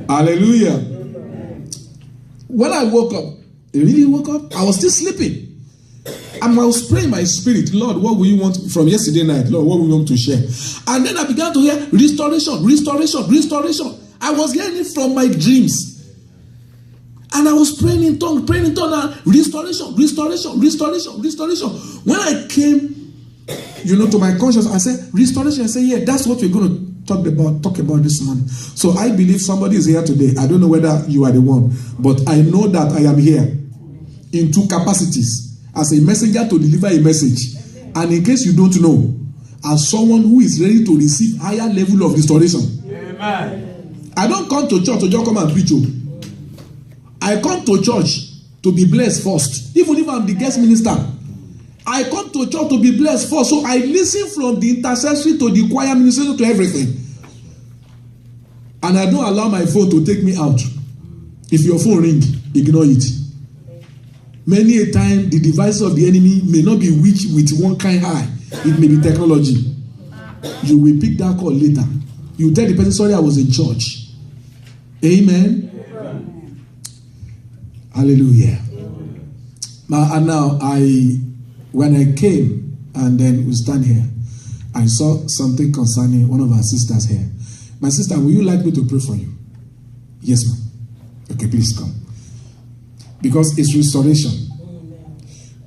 Hallelujah. When I woke up, I really woke up, I was still sleeping. And I was praying my spirit, Lord, what will you want from yesterday night? Lord, what will you want to share? And then I began to hear restoration, restoration, restoration. I was hearing it from my dreams. And I was praying in tongues, and restoration, restoration, restoration, restoration. When I came, to my conscience, I said, restoration. I said, yeah, that's what we're going to talk about this morning. So I believe somebody is here today. I don't know whether you are the one, but I know that I am here in two capacities. As a messenger to deliver a message. And in case you don't know, as someone who is ready to receive higher level of restoration. Amen. I don't come to church to just come and preach. I come to church to be blessed first. Even if I'm the guest minister. I come to church to be blessed first. So I listen from the intercessory to the choir ministry to everything. And I don't allow my phone to take me out. If your phone rings, ignore it. Many a time, the devices of the enemy may not be with one kind high. It may be technology. You will pick that call later. You tell the person, sorry, I was in church. Amen. Amen. Hallelujah. And now, when I came, and then we stand here, I saw something concerning one of our sisters here. My sister, will you like me to pray for you? Yes, ma'am. Okay, please come. Because it's restoration.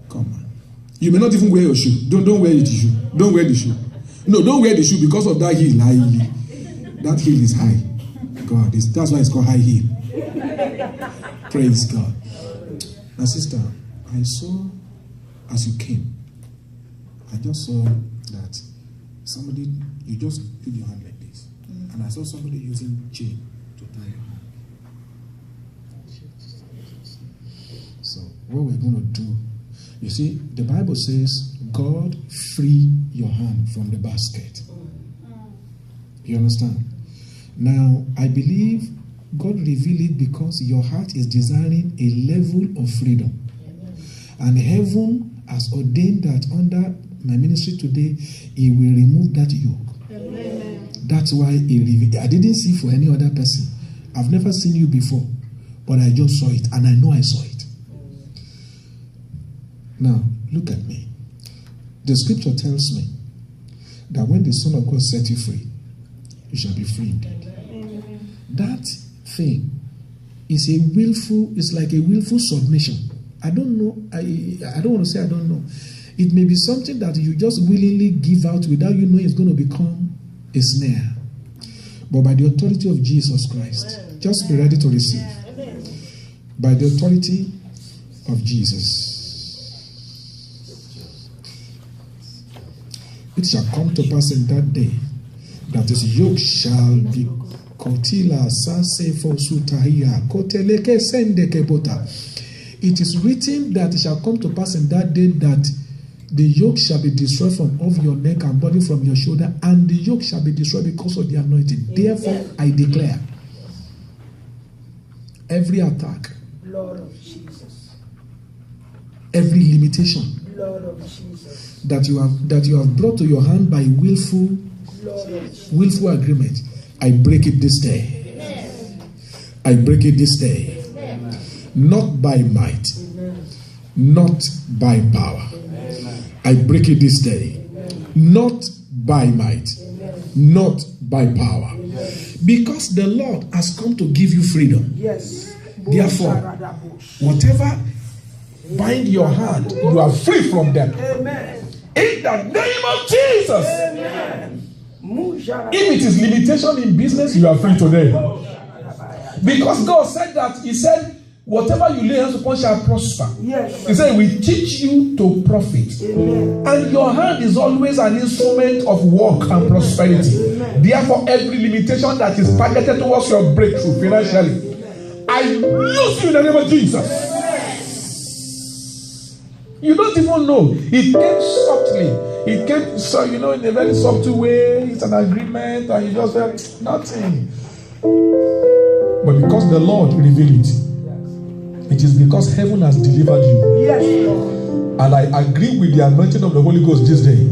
Come on. You may not even wear your shoe. Don't wear the shoe. Don't wear the shoe. No, don't wear the shoe because of that heel. That heel is high. God, that's why it's called high heel. Praise God. My sister, I saw as you came, I just saw that somebody, you just put your hand like this. And I saw somebody using chain to tie your hand. So what we're going to do, you see, the Bible says, God free your hand from the basket. You understand? Now, I believe God revealed it because your heart is desiring a level of freedom. And heaven has ordained that under my ministry today, He will remove that yoke. Amen. That's why He revealed. I didn't see for any other person. I've never seen you before, but I just saw it, and I know I saw it. Now, look at me. The scripture tells me that when the Son of God set you free, you shall be free indeed. Amen. That thing is it's like a willful submission. I don't know. I don't want to say I don't know. It may be something that you just willingly give out without you knowing it's going to become a snare. But by the authority of Jesus Christ, just be ready to receive. By the authority of Jesus. It shall come to pass in that day that his yoke shall be kotila sase fosutahia koteleke sendeke bota. It is written that it shall come to pass in that day that the yoke shall be destroyed from off your neck and body from your shoulder, and the yoke shall be destroyed because of the anointing. Therefore, I declare every attack, Lord of Jesus, every limitation, Lord of Jesus, that you have brought to your hand by willful agreement, I break it this day. Amen. I break it this day. Amen. Not by might, amen, not by power. Amen. I break it this day. Amen. Not by might, amen, not by power. Amen. Because the Lord has come to give you freedom. Yes. Therefore, whatever bind your hand, you are free from them. Amen. In the name of Jesus. Amen. If it is limitation in business, you are free today. Because God said that, He said, whatever you lay hands upon shall prosper. Yes. He said, we teach you to profit. Amen. And your hand is always an instrument of work and prosperity. Amen. Therefore, every limitation that is targeted towards your breakthrough financially, I lose you in the name of Jesus. You don't even know. It came softly. It came, so in a very subtle way. It's an agreement, and you just felt nothing. But because the Lord revealed it, it is because heaven has delivered you. Yes, Lord. And I agree with the anointing of the Holy Ghost this day.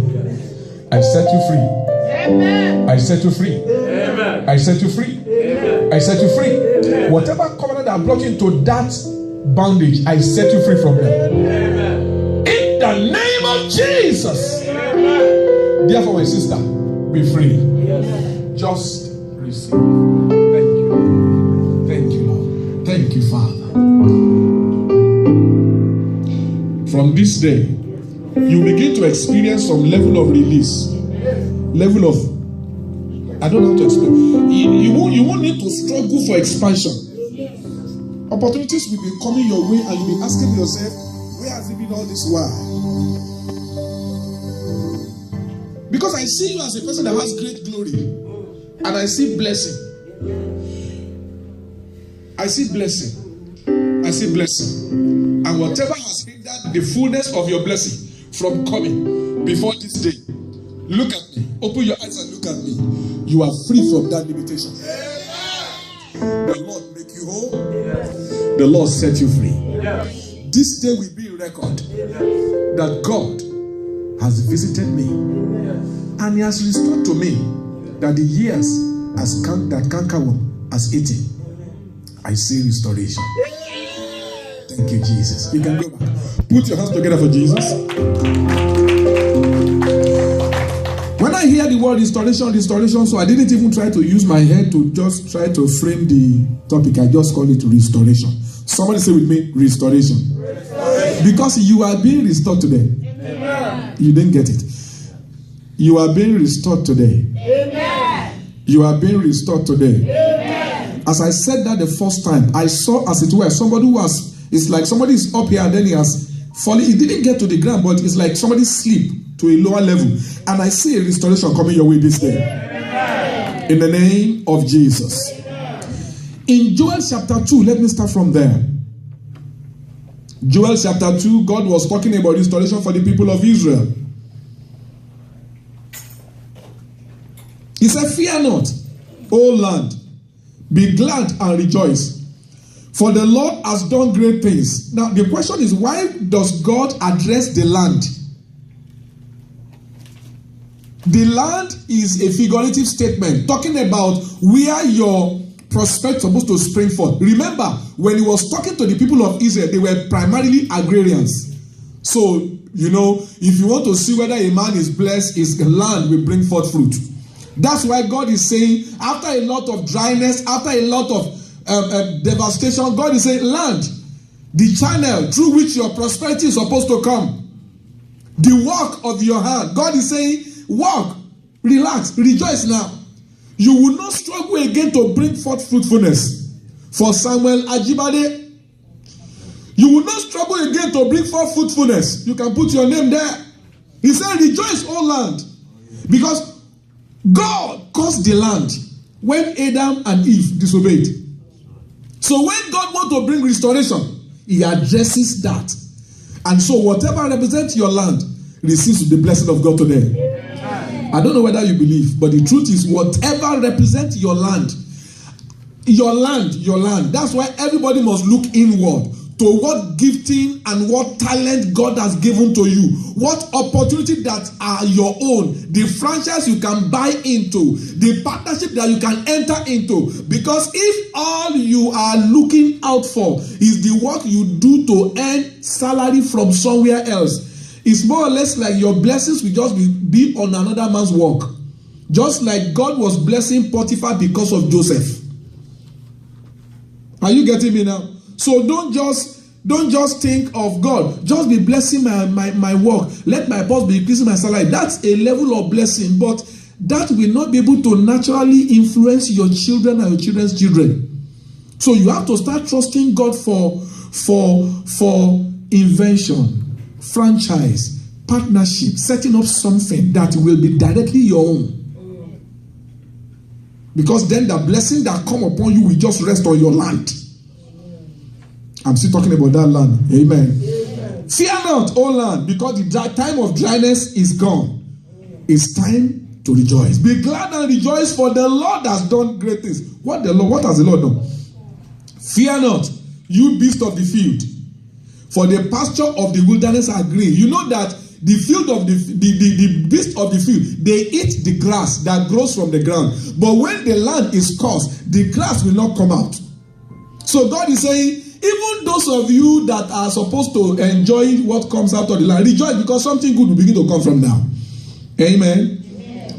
I set you free. Amen. I set you free. Amen. I set you free. Amen. I set you free. Amen. Whatever covenant that brought you into that bondage, I set you free from them. Amen. In the name of Jesus. Amen. Therefore, my sister, be free. Yes. Just receive. Thank you. Thank you, Lord. Thank you, Father. From this day, you begin to experience some level of release. Level of, I don't know how to explain. You won't need to struggle for expansion. Opportunities will be coming your way and you'll be asking yourself, where has it been all this while? Because I see you as a person that has great glory. And I see blessing. I see blessing. I see blessing. And whatever has hindered the fullness of your blessing from coming before this day, look at me. Open your eyes and look at me. You are free from that limitation. The Lord make you whole. The Lord set you free. This day will be a record that God has visited me and He has restored to me that the years that cankerworm has eaten. I see restoration. Thank you, Jesus. You can go back. Put your hands together for Jesus. When I hear the word restoration, so I didn't even try to use my head to just try to frame the topic. I just call it restoration. Somebody say with me, restoration. Because you are being restored today. Amen. You didn't get it. You are being restored today. Amen. You are being restored today. Amen. As I said that the first time, I saw as it were somebody who was, it's like somebody is up here and then he has fallen. He didn't get to the ground, but it's like somebody sleep to a lower level. And I see a restoration coming your way this day. Amen. In the name of Jesus. Amen. In Joel chapter 2, let me start from there. Joel chapter 2, God was talking about restoration for the people of Israel. He said, fear not, O land, be glad and rejoice, for the Lord has done great things. Now, the question is, why does God address the land? The land is a figurative statement talking about where your prospect is supposed to spring forth. Remember, when he was talking to the people of Israel, they were primarily agrarians. So, if you want to see whether a man is blessed, his land will bring forth fruit. That's why God is saying, after a lot of dryness, after a lot of devastation, God is saying, land, the channel through which your prosperity is supposed to come, the work of your hand. God is saying, walk, relax, rejoice now. You will not struggle again to bring forth fruitfulness. For Samuel Ajibade, you will not struggle again to bring forth fruitfulness. You can put your name there. He said, rejoice, O land, because God caused the land when Adam and Eve disobeyed. So when God wants to bring restoration, He addresses that. And so whatever represents your land receives the blessing of God today. Amen. I don't know whether you believe, but the truth is whatever represents your land. That's why everybody must look inward to what gifting and what talent God has given to you. What opportunity that are your own. The franchise you can buy into. The partnership that you can enter into. Because if all you are looking out for is the work you do to earn salary from somewhere else, it's more or less like your blessings will just be on another man's work. Just like God was blessing Potiphar because of Joseph. Are you getting me now? So don't just think of God. Just be blessing my work. Let my boss be increasing my salary. That's a level of blessing, but that will not be able to naturally influence your children and your children's children. So you have to start trusting God for invention, franchise, partnership, setting up something that will be directly your own. Because then the blessing that come upon you will just rest on your land. I'm still talking about that land. Amen. Amen. Fear not, O land, because the time of dryness is gone. It's time to rejoice. Be glad and rejoice, for the Lord has done great things. What has the Lord done? Fear not, you beast of the field, for the pasture of the wilderness are green. You know that the field of the beast of the field, they eat the grass that grows from the ground. But when the land is cursed, the grass will not come out. So God is saying, even those of you that are supposed to enjoy what comes out of the land, rejoice, because something good will begin to come from now. Amen.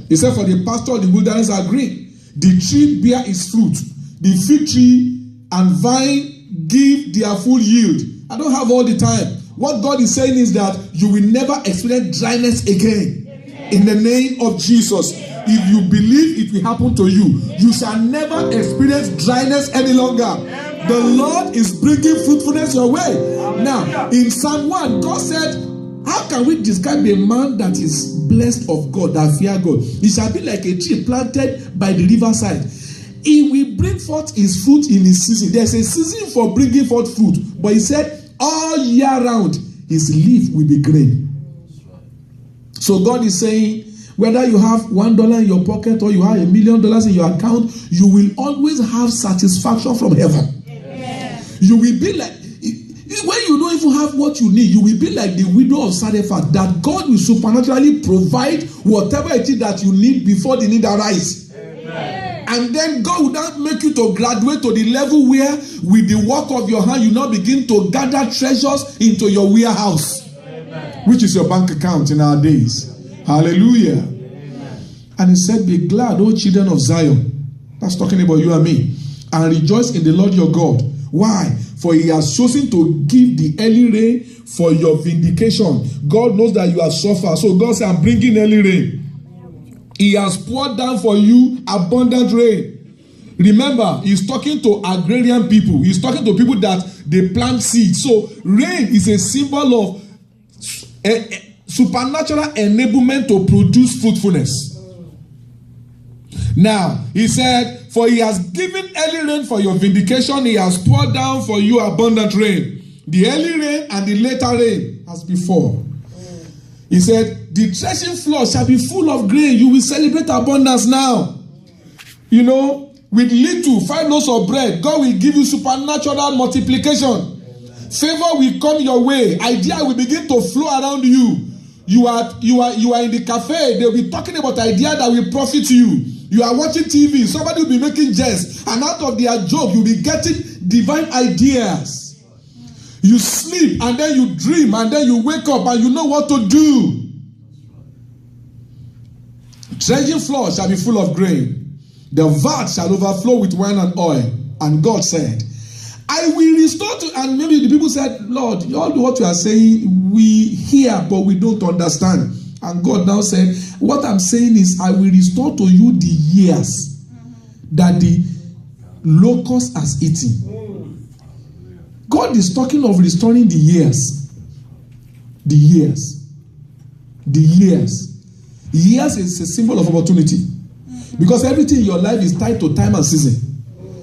He said, for the pasture of the wilderness are green. The tree bear its fruit. The fig tree and vine give their full yield. I don't have all the time. What God is saying is that you will never experience dryness again. In the name of Jesus. If you believe it will happen to you, you shall never experience dryness any longer. The Lord is bringing fruitfulness your way. Now, in Psalm 1, God said, how can we describe a man that is blessed of God, that fear God? He shall be like a tree planted by the riverside. He will bring forth his fruit in his season. There's a season for bringing forth fruit. But he said, all year round, his leaf will be green. So God is saying, whether you have $1 in your pocket or you have $1 million in your account, you will always have satisfaction from heaven. Amen. You will be like, when you don't even have what you need, you will be like the widow of Zarephath, that God will supernaturally provide whatever it is that you need before the need arise. Amen. And then God will not make you to graduate to the level where with the work of your hand you now begin to gather treasures into your warehouse. Amen. Which is your bank account in our days. Hallelujah. Amen. And he said, be glad, O children of Zion. That's talking about you and me. And rejoice in the Lord your God. Why? For he has chosen to give the early rain for your vindication. God knows that you have suffered. So God said, I'm bringing early rain. He has poured down for you abundant rain. Remember, he's talking to agrarian people. He's talking to people that they plant seeds. So rain is a symbol of supernatural enablement to produce fruitfulness. Now, he said, for he has given early rain for your vindication. He has poured down for you abundant rain. The early rain and the later rain as before. He said, the threshing floor shall be full of grain. You will celebrate abundance now. You know, with little, 5 loaves of bread, God will give you supernatural multiplication. Favor will come your way. Idea will begin to flow around you. You are in the cafe. They'll be talking about idea that will profit you. You are watching TV. Somebody will be making jest, and out of their joke, you'll be getting divine ideas. You sleep, and then you dream, and then you wake up, and you know what to do. Threshing floor shall be full of grain. The vat shall overflow with wine and oil. And God said, I will restore to, and maybe the people said, Lord, all what you are saying, we hear, but we don't understand. And God now said, what I'm saying is, I will restore to you the years that the locust has eaten. God is talking of restoring the years. The years. The years. Years is a symbol of opportunity. Because everything in your life is tied to time and season.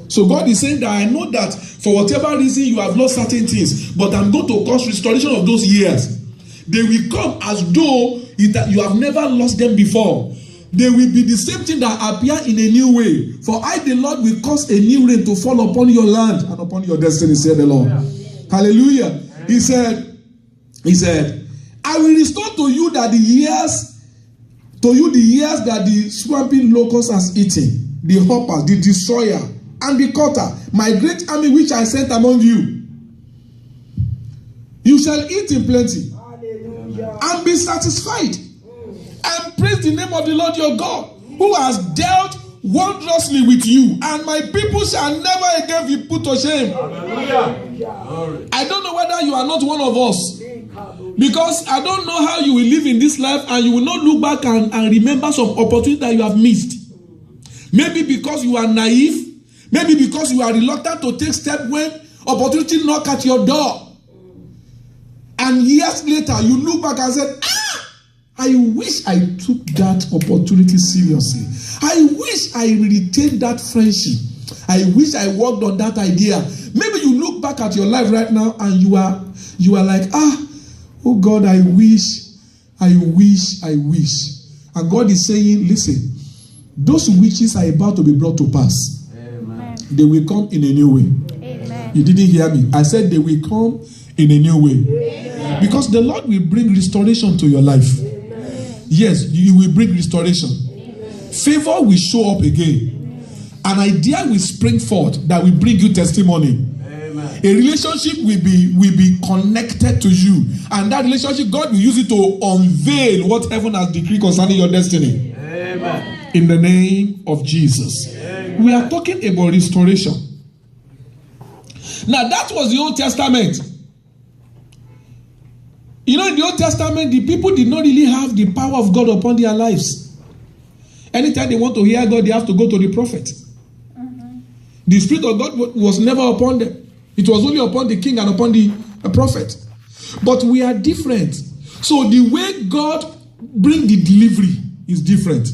So God is saying that I know that for whatever reason you have lost certain things, but I'm going to cause restoration of those years. They will come as though you have never lost them before. They will be the same thing that appear in a new way. For I, the Lord, will cause a new rain to fall upon your land and upon your destiny, said the Lord. Yeah. Hallelujah. Yeah. He said, I will restore to you the years that the swamping locust has eaten, the hopper, the destroyer, and the cutter, my great army which I sent among you. You shall eat in plenty. Hallelujah. And be satisfied. And praise the name of the Lord your God, who has dealt wondrously with you, and my people shall never again be put to shame. Hallelujah. I don't know whether you are not one of us, because I don't know how you will live in this life and you will not look back and remember some opportunity that you have missed. Maybe because you are naive. Maybe because you are reluctant to take steps when opportunity knock at your door. And years later, you look back and say, I wish I took that opportunity seriously. I wish I retained that friendship. I wish I worked on that idea. Maybe you look back at your life right now and you are like, oh God, I wish. And God is saying, listen, those wishes are about to be brought to pass. Amen. They will come in a new way. Amen. You didn't hear me. I said they will come in a new way. Amen. Because the Lord will bring restoration to your life. Yes, you will bring restoration. Favor will show up again. An idea will spring forth that will bring you testimony. A relationship will be connected to you, and that relationship, God will use it to unveil what heaven has decreed concerning your destiny. Amen. In the name of Jesus. Amen. We are talking about restoration. Now, that was the Old Testament. You know, in the Old Testament, the people did not really have the power of God upon their lives. Anytime they want to hear God, they have to go to the prophet. The Spirit of God was never upon them. It was only upon the king and upon the prophet. But we are different. So the way God brings the delivery is different.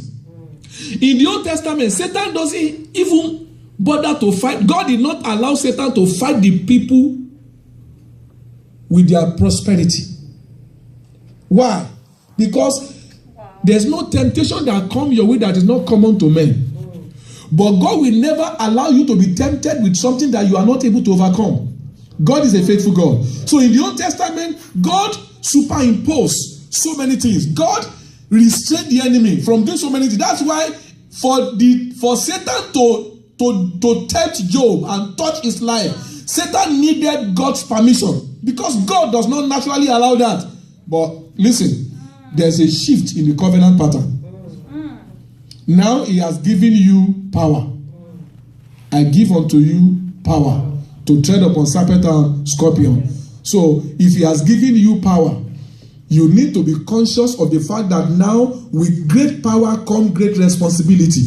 In the Old Testament, Satan doesn't even bother to fight. God did not allow Satan to fight the people with their prosperity. Why? Because there's no temptation that comes your way that is not common to men. But God will never allow you to be tempted with something that you are not able to overcome. God is a faithful God. So in the Old Testament, God superimposed so many things. God restrained the enemy from doing so many things. That's why for Satan to tempt Job and touch his life, Satan needed God's permission, because God does not naturally allow that. But listen, there's a shift in the covenant pattern. Now he has given you power. I give unto you power to tread upon serpent and scorpion. So if he has given you power, you need to be conscious of the fact that now with great power comes great responsibility.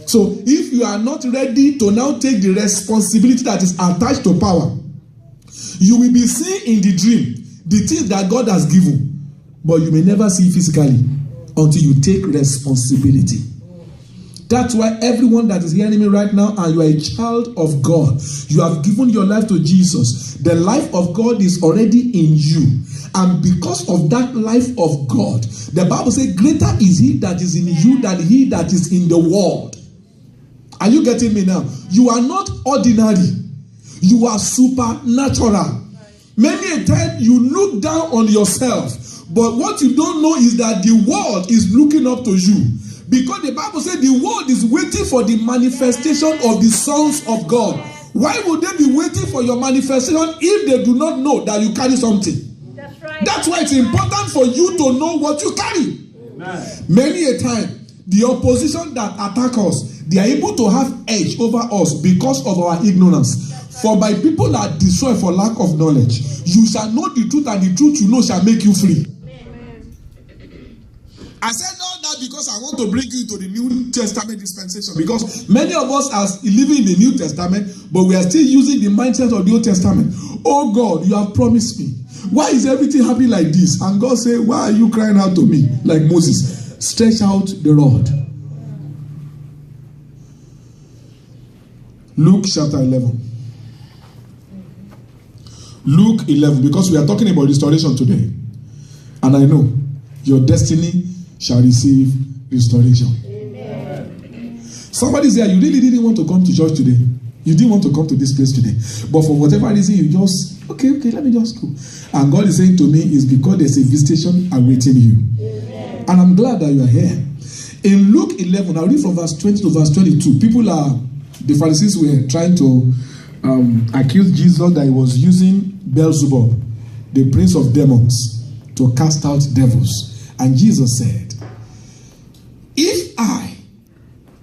So if you are not ready to now take the responsibility that is attached to power, you will be seeing in the dream the things that God has given, but you may never see physically until you take responsibility. That's why everyone that is hearing me right now, and you are a child of God, you have given your life to Jesus. The life of God is already in you. And because of that life of God, the Bible says, greater is he that is in you than he that is in the world. Are you getting me now? You are not ordinary. You are supernatural. Many a time you look down on yourself, but what you don't know is that the world is looking up to you. Because the Bible says the world is waiting for the manifestation of the sons of God. Why would they be waiting for your manifestation if they do not know that you carry something? That's right. That's why it's important for you to know what you carry. Amen. Many a time, the opposition that attack us, they are able to have edge over us because of our ignorance. For my people are destroyed for lack of knowledge. You shall know the truth, and the truth you know shall make you free. I said all that because I want to bring you to the New Testament dispensation. Because many of us are living in the New Testament, but we are still using the mindset of the Old Testament. Oh God, you have promised me. Why is everything happening like this? And God said, why are you crying out to me like Moses? Stretch out the rod. Luke chapter 11. Luke 11, because we are talking about restoration today. And I know your destiny shall receive restoration. Amen. Somebody said, you really didn't want to come to church today. You didn't want to come to this place today. But for whatever reason, you just, okay, let me just go. And God is saying to me, it's because there's a visitation awaiting you. Amen. And I'm glad that you are here. In Luke 11, I'll read from verse 20 to verse 22. The Pharisees were trying to accuse Jesus that he was using Beelzebub, the prince of demons, to cast out devils. And Jesus said, if I,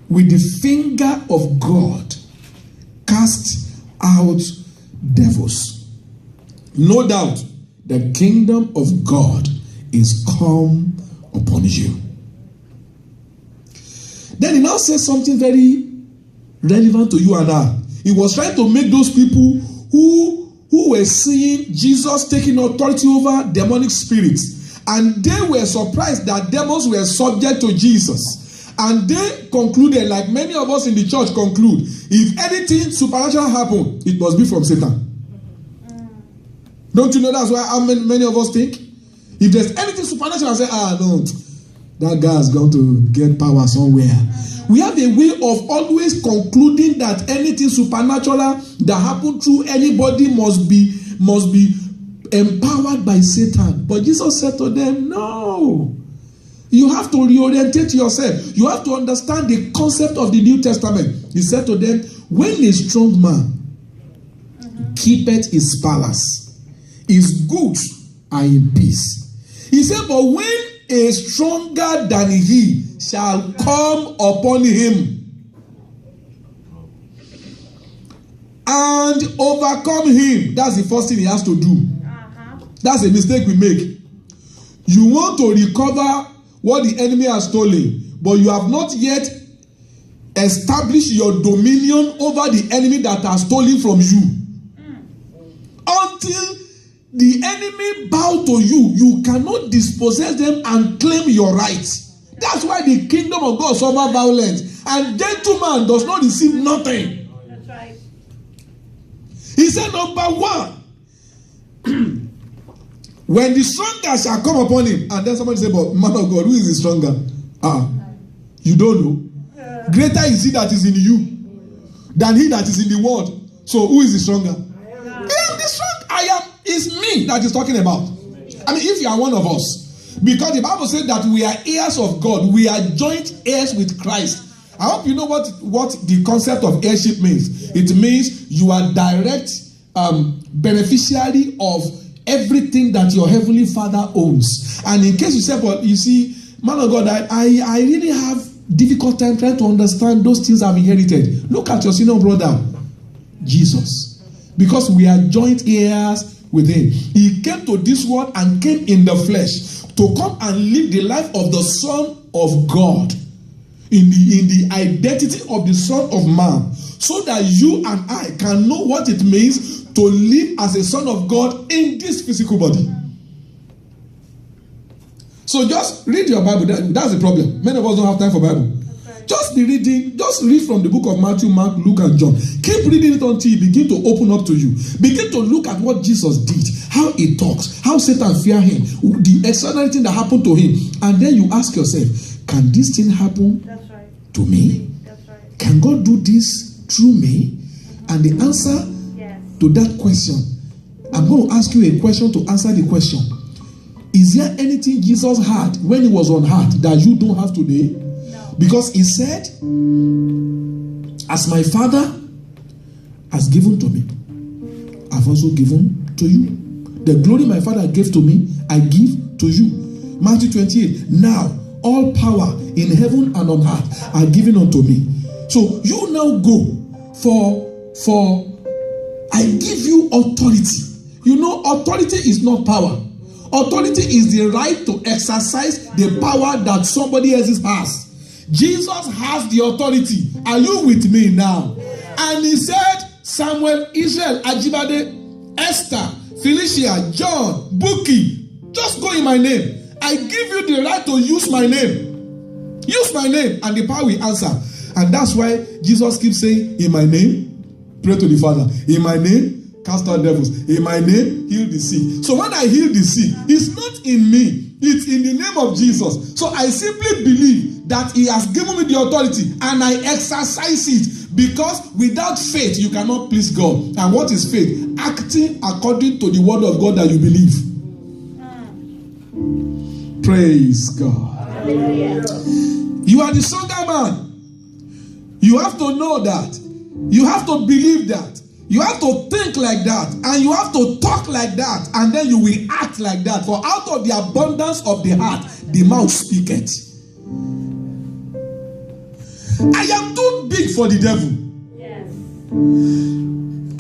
with the finger of God, cast out devils, no doubt the kingdom of God is come upon you. Then he now says something very relevant to you and I. He was trying to make those people who were seeing Jesus taking authority over demonic spirits, and they were surprised that demons were subject to Jesus. And they concluded, like many of us in the church conclude, if anything supernatural happened, it must be from Satan. Don't you know that's why how many of us think? If there's anything supernatural, I say, no, that guy is going to get power somewhere. We have a way of always concluding that anything supernatural that happened through anybody must be empowered by Satan. But Jesus said to them, no. You have to reorientate yourself. You have to understand the concept of the New Testament. He said to them, when a strong man keepeth his palace, his goods are in peace. He said, but when a stronger than he shall come upon him and overcome him, that's the first thing he has to do. That's a mistake we make. You want to recover what the enemy has stolen, but you have not yet established your dominion over the enemy that has stolen from you. Until the enemy bow to you, you cannot dispossess them and claim your rights. That's why the kingdom of God suffer violence, and gentleman does not receive nothing. That's right. He said, number one, when the stronger shall come upon him, and then somebody say, but man of God, who is the stronger? You don't know. Greater is he that is in you than he that is in the world. So who is the stronger? I am the strong. I am. It's me that is talking about. I mean, if you are one of us, because the Bible said that we are heirs of God, we are joint heirs with Christ. I hope you know what the concept of heirship means. It means you are direct beneficiary of everything that your heavenly Father owns. And in case you say, but you see, man of God, I really have difficult time trying to understand those things I've inherited. Look at your senior brother, Jesus. Because we are joint heirs with him. He came to this world and came in the flesh to come and live the life of the Son of God. In the identity of the Son of Man. So that you and I can know what it means to live as a son of God in this physical body. So just read your Bible. That's the problem. Many of us don't have time for Bible. Okay. Just be reading. Just read from the book of Matthew, Mark, Luke, and John. Keep reading it until you begin to open up to you. Begin to look at what Jesus did, how he talks, how Satan feared him, the extraordinary thing that happened to him. And then you ask yourself, can this thing happen to me? That's right. Can God do this through me? And the answer to that question, I'm going to ask you a question to answer the question. Is there anything Jesus had when he was on earth that you don't have today? No. Because he said, as my Father has given to me, I've also given to you. The glory my Father gave to me, I give to you. Matthew 28. Now, all power in heaven and on earth are given unto me. So you now go for I give you authority. You know, authority is not power. Authority is the right to exercise the power that somebody else has. Jesus has the authority. Are you with me now? And he said, Samuel, Israel, Ajibade, Esther, Felicia, John, Buki, just go in my name. I give you the right to use my name. Use my name, and the power will answer. And that's why Jesus keeps saying, in my name, pray to the Father. In my name, cast out devils. In my name, heal the sick. So when I heal the sick, it's not in me. It's in the name of Jesus. So I simply believe that he has given me the authority and I exercise it, because without faith, you cannot please God. And what is faith? Acting according to the word of God that you believe. Praise God. Hallelujah. You are the stronger man. You have to know that. You have to believe that. You have to think like that. And you have to talk like that. And then you will act like that. For out of the abundance of the heart, the mouth speaketh. I am too big for the devil. Yes.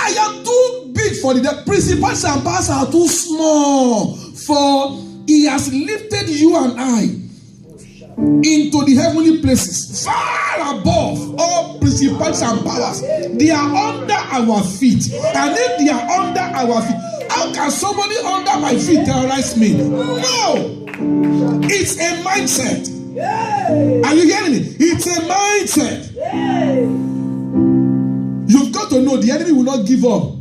I am too big for the devil. Principalities and powers are too small. For he has lifted you and I into the heavenly places, far above all principalities and powers. They are under our feet. And if they are under our feet, how can somebody under my feet terrorize me? No! It's a mindset. Are you hearing me? It's a mindset. You've got to know the enemy will not give up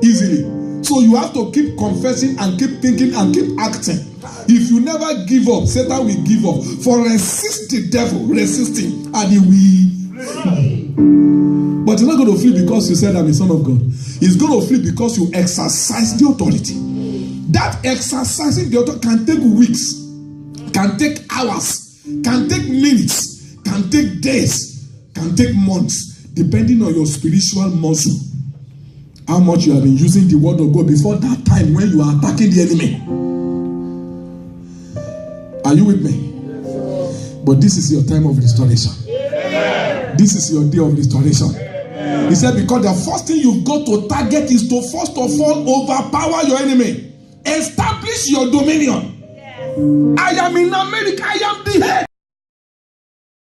easily. So you have to keep confessing and keep thinking and keep acting. If you never give up, Satan will give up. For resist the devil, resist him, and he will flee. But he's not going to flee because you said I'm a son of God. He's going to flee because you exercise the authority. That exercising the authority can take weeks, can take hours, can take minutes, can take days, can take months, depending on your spiritual muscle. How much you have been using the word of God before that time when you are attacking the enemy. Are you with me? But this is your time of restoration. This is your day of restoration. He said, because the first thing you've got to target is to first of all overpower your enemy. Establish your dominion. I am in America. I am the head.